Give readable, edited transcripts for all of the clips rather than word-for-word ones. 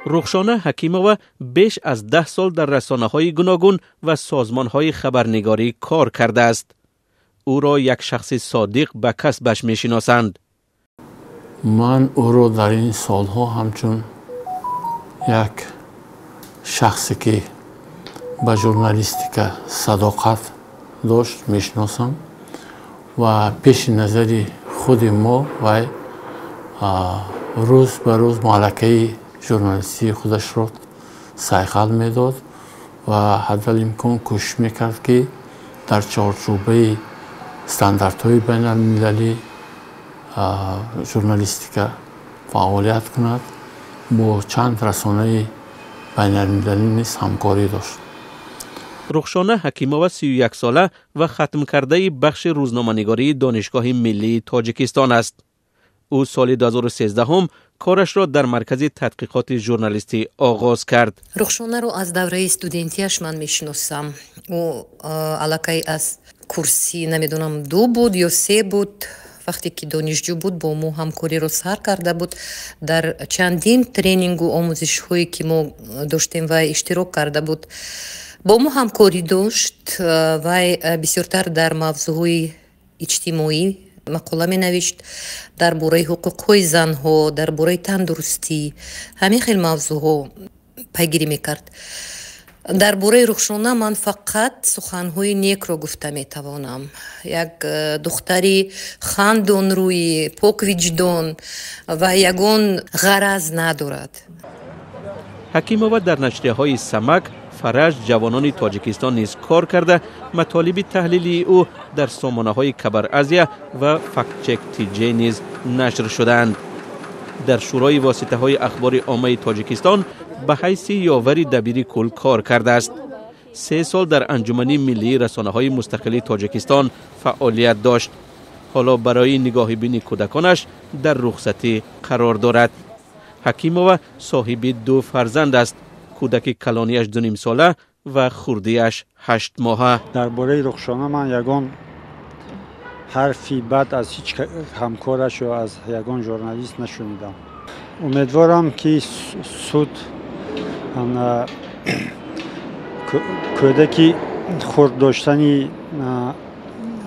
رخشانه حکیمووا بیش از 10 سال در رسانه‌های گوناگون و سازمان‌های خبرنگاری کار کرده است. او را یک شخص صادق به کسبش می‌شناسند. من او را در این سالها همچون یک شخصی که به ژورنالیستیک صداقت داشت می‌شناسم و پیش نظر خود ما و روز به روز ملکه ژورنالیستی خودش را سیقل میداد و حداقل کوشش میکرد که در چارچوبه استانداردهای بین المللی ژورنالیستیک فعالیت کند. با چند رسانه بین المللی نیز همکاری داشت. رخشانه حکیمووا 31 ساله و ختم کرده بخش روزنامه‌نگاری دانشگاه ملی تاجیکستان است. او سال 2013 هم کارش را در مرکز تحقیقات ژورنالیستی آغاز کرد. رخشانه را از دوره استودنتیش من میشناسم. او علاقه از کورسی نمیدونم 2 بود یا 3 بود. وقتی که دانشجو بود با ما همکاری رو سر کرده بود. در چندین ترینینگ و آموزش هایی که ما داشتیم و اشتراک کرده بود. با ما همکاری داشت و بسیارتر در موضوعهای اجتماعی مقاله می نوشت، در باره حقوق های زن ها، در باره تندرستی، همین خیلی موضوع ها پیگیری می کرد. در باره رخشانه من فقط سخنهای نیک را گفته می توانم. یک دختری خندان روی، پاک وجدان و یگان غرض ندارد. حکیمووا در نشریه های سمک، فرج، جوانان تاجیکستان نیز کار کرده. مطالب تحلیلی او در سامانه های کبر ازیا و فکت چک تی جی نیز نشر شدند. در شورای واسطه های اخبار عامه تاجیکستان به حیث یاور دبیر کل کار کرده است. 3 سال در انجمن ملی رسانه های مستقل تاجیکستان فعالیت داشت. حالا برای نگاه بین کودکانش در رخصتی قرار دارد. حکیمووا صاحب 2 فرزند است. کودک کلانیش 2.5 ساله و خردیش 8 ماهه. درباره رخشانه من یگان حرفی بد از هیچ همکارش و از یگان ژورنالیست نشنیدم. امیدوارم که سود کودکی خرد داشتنی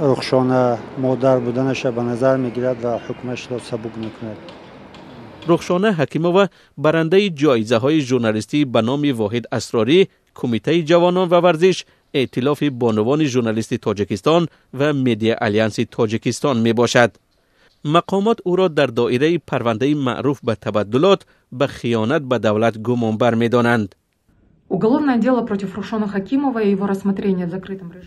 رخشانه مادر بودنش به نظر میگیرد و حکمش را سبک میکند. رخشانه حکیمووا برنده جایزه های ژورنالیستی به نام واحد اسراری، کمیته جوانان و ورزش، ائتلاف بانوان ژورنالیستی تاجیکستان و مدیا آلیانس تاجیکستان می باشد. مقامات او را در دایره پرونده معروف به تبدلات به خیانت به دولت گمانبر می دانند.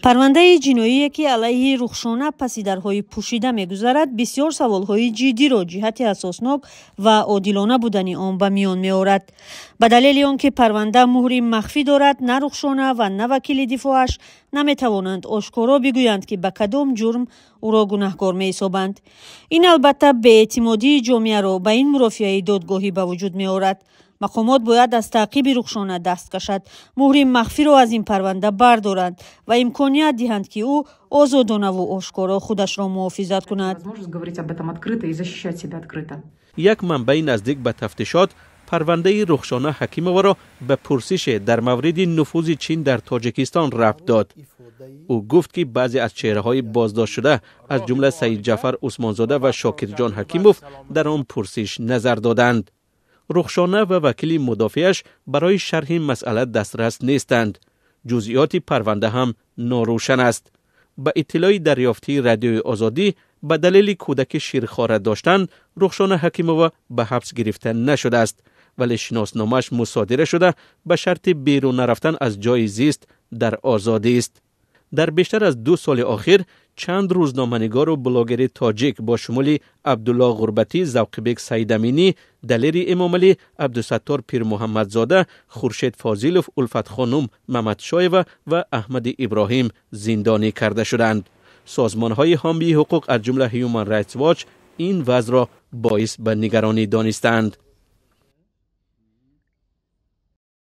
پرونده جنایی که علیه رخشانه پس درهای پوشیده می‌گذرد بسیار سوال‌های جدی را جهت اساسناک و عادلانه بودن آن به میان می‌آورد. به دلیل آنکه پرونده مهر مخفی دارد، نه رخشانه و نه وکیل دفاعش نمی‌توانند آشکارا بگویند که به کدام جرم او را گناهکار می‌حسابند. این البته بی‌اعتمادی جامعه را به این مرافعه دادگاهی به وجود می‌آورد. مقامات باید از تعقیب رخشانه دست کشد، مهر مخفی را از این پرونده بردارند و امکانیت دهند که او آزادانه و آشکارا خودش را محافظت کند. یک منبع نزدیک به تفتیشات پرونده رخشانه حکیمووا را به پرسش در مورد نفوذ چین در تاجیکستان ربط داد. او گفت که بعضی از چهره‌های بازداشت شده از جمله سید جعفر عثمانزاده و شاکر جان حکیموف در آن پرسش نظر دادند. رخشانه و وکیل مدافعش برای شرح مسئله دسترس نیستند. جزئیات پرونده هم ناروشن است. به اطلاع دریافتی رادیوی آزادی به دلیل کودک شیرخواره داشتن، رخشانه حکیمووا به حبس گرفته نشده است، ولی شناسنامه‌اش مصادره شده به شرط بیرون نرفتن از جای زیست در آزادی است. در بیشتر از 2 سال اخیر چند روزنامه‌نگار و بلاگر تاجیک با شمول عبدالله غربتی، ذوق‌بک سیدامینی، دلیر امامعلی، عبدالستار پیر محمدزاده، خورشید فاضلوف، الفت خانم محمد شایوه و احمد ابراهیم زندانی کرده شدند. سازمان‌های حامی حقوق از جمله هیومن رایتس واچ این وضع را باعث به نگرانی دانستند.